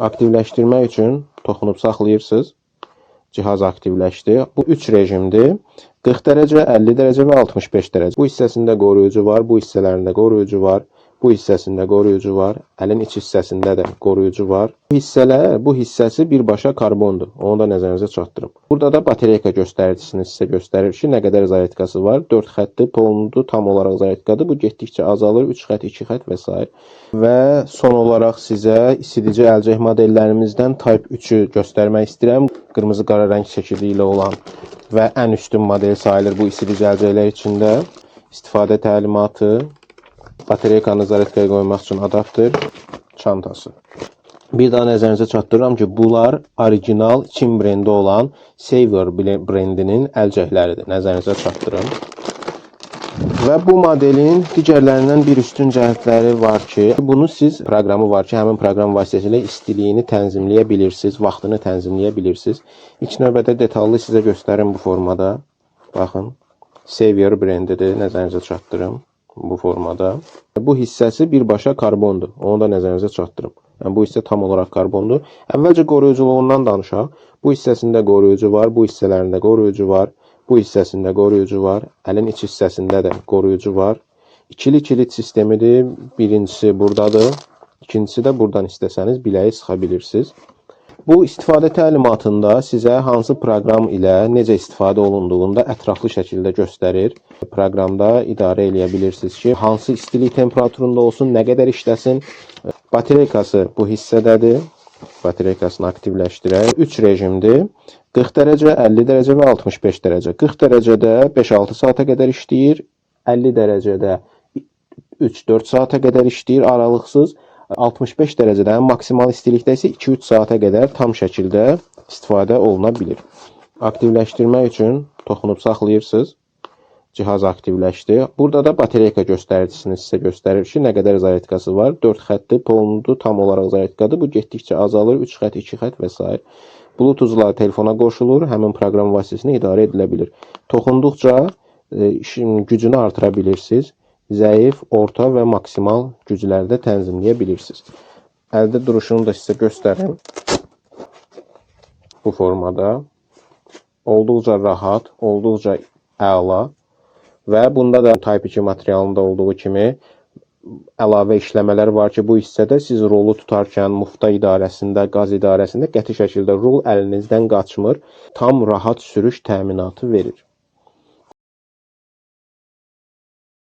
Aktivləşdirmək üçün toxunub saxlayırsınız. Cihaz aktivləşdi. Bu 3 rejimdir. 40 dərəcə, 50 dərəcə və 65 dərəcə. Bu hissəsində qoruyucu var, bu hissələrində qoruyucu var, bu hissəsində qoruyucu var, əlin iç hissəsində də qoruyucu var. Bu hissəsi birbaşa karbondur. Onu da nəzərinizə çatdırım. Burada da batereyka göstəricisini sizə göstərir ki, nə qədər zaretkası var. 4 xəttli polnudur, tam olaraq zaretkadır. Bu getdikcə azalır, 3 xətt, 2 xətt və s. Və son olaraq sizə isidici əlcək modellərimizdən Type 3-ü göstərmək istəyirəm. Qırmızı qara rəng çəkili ilə olan və ən üstün model sayılır bu isidici əlcəklər içində. İstifadə təlimatı, batereykanı zaretkaya qoymaq üçün adapter, çantası. Bir daha nəzərinizə çatdırıram ki, bunlar orijinal Çin brendi olan Saver brendinin əlcəkləridir. Nəzərinizə çatdırım. Və bu modelin digərlərindən bir üstün cəhətləri var ki, bunu siz proqramı var ki, həmin proqram vasitəsilə istiliyini tənzimləyə bilirsiniz, vaxtını tənzimləyə bilirsiniz. İlk növbədə detallı sizə göstərim bu formada. Baxın, Saver brendidir, nəzərinizə çatdırım bu formada. Bu hissəsi birbaşa karbondur, onu da nəzərinizə çatdırım. Yəni, bu hissə tam olaraq karbondur. Əvvəlcə qoruyuculuğundan danışaq. Bu hissəsində qoruyucu var, bu hissələrində qoruyucu var, bu hissəsində qoruyucu var, əlin iç hissəsində də qoruyucu var. İkili kilit sistemidir. Birincisi buradadır, ikincisi də buradan istəsəniz biləyi sıxa bilirsiniz. Bu istifadə təlimatında sizə hansı proqram ilə necə istifadə olunduğunda ətraflı şəkildə göstərir. Proqramda idarə eləyə bilirsiniz ki, hansı istilik temperaturunda olsun, nə qədər işləsin. Batereykası bu hissədədir. Batereykasını aktivləşdirək. 3 rejimdir. 40 dərəcə, 50 dərəcə və 65 dərəcə. 40 dərəcədə 5-6 saata qədər işləyir. 50 dərəcədə 3-4 saata qədər işləyir aralıqsız. 65 dərəcədə maksimal istilikdə isə 2-3 saata qədər tam şəkildə istifadə oluna bilir. Aktivləşdirmək üçün toxunub saxlayırsınız. Cihaz aktivləşdi. Burada da batereyka göstəricisini sizə göstərir ki, nə qədər zaretkası var. 4 xəttli polnudur, tam olaraq zaretkadır. Bu getdikcə azalır, 3 xətt, 2 xətt və s. Bluetoothla telefona qoşulur, həmin proqram vasitəsilə idarə edilə bilir. Toxunduqca gücünü artıra bilirsiniz. Zəif, orta və maksimal güclərdə tənzimləyə bilirsiniz. Əldə duruşunu da sizə göstərim. Bu formada. Olduqca rahat, olduqca əla. Və bunda da Type 2 materialında olduğu kimi əlavə işləmələr var ki, bu hissədə siz rolu tutarkən mufta idarəsində, qaz idarəsində qəti şəkildə rol əlinizdən qaçmır, tam rahat sürüş təminatı verir.